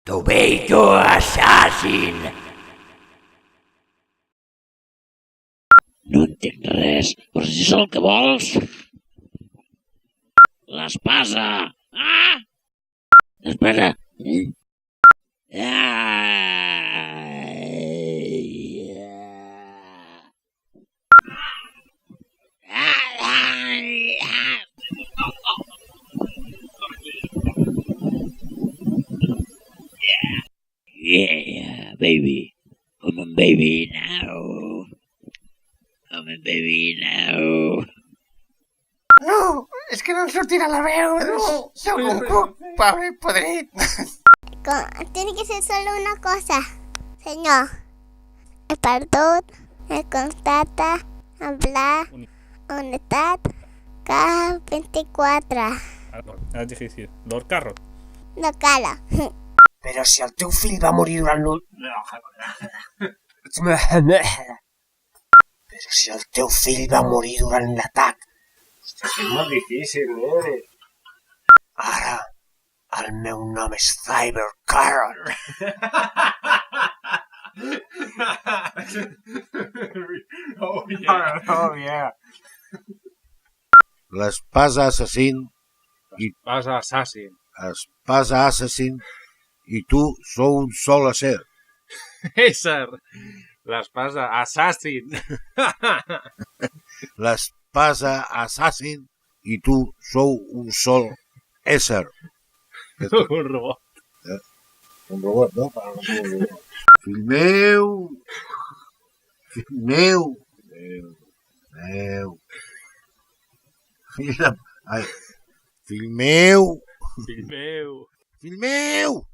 Tomato Assassin! No entenc res, però si és el que vols... L'espasa! Ah! Espera! Yeah, baby. Come on, baby, now. Come on, baby, now. No, és que no em sortirà la veu. No, sóc un cuc, pobre podrit. Tiene que ser solo una cosa, señor. El perdut, el constata, hablar, unitat, caja 24. És difícil. Lord Carrot. No cala. Però si el teu fill va morir durant Però si el teu fill va morir durant l'atac. Hòstia, és molt difícil, nene. Ara, el meu nom és Cyber Carrot. Oh, yeah. L'espasa assassin Espasa assassin. espasa assassin i tu sou un sol ésser. Ésser. L'espasa assassin. L'espasa assassin i tu sou un sol ésser. Un robot. Un robot, no? Fill meu! Fill meu! Fill meu! Fill meu. Fill meu!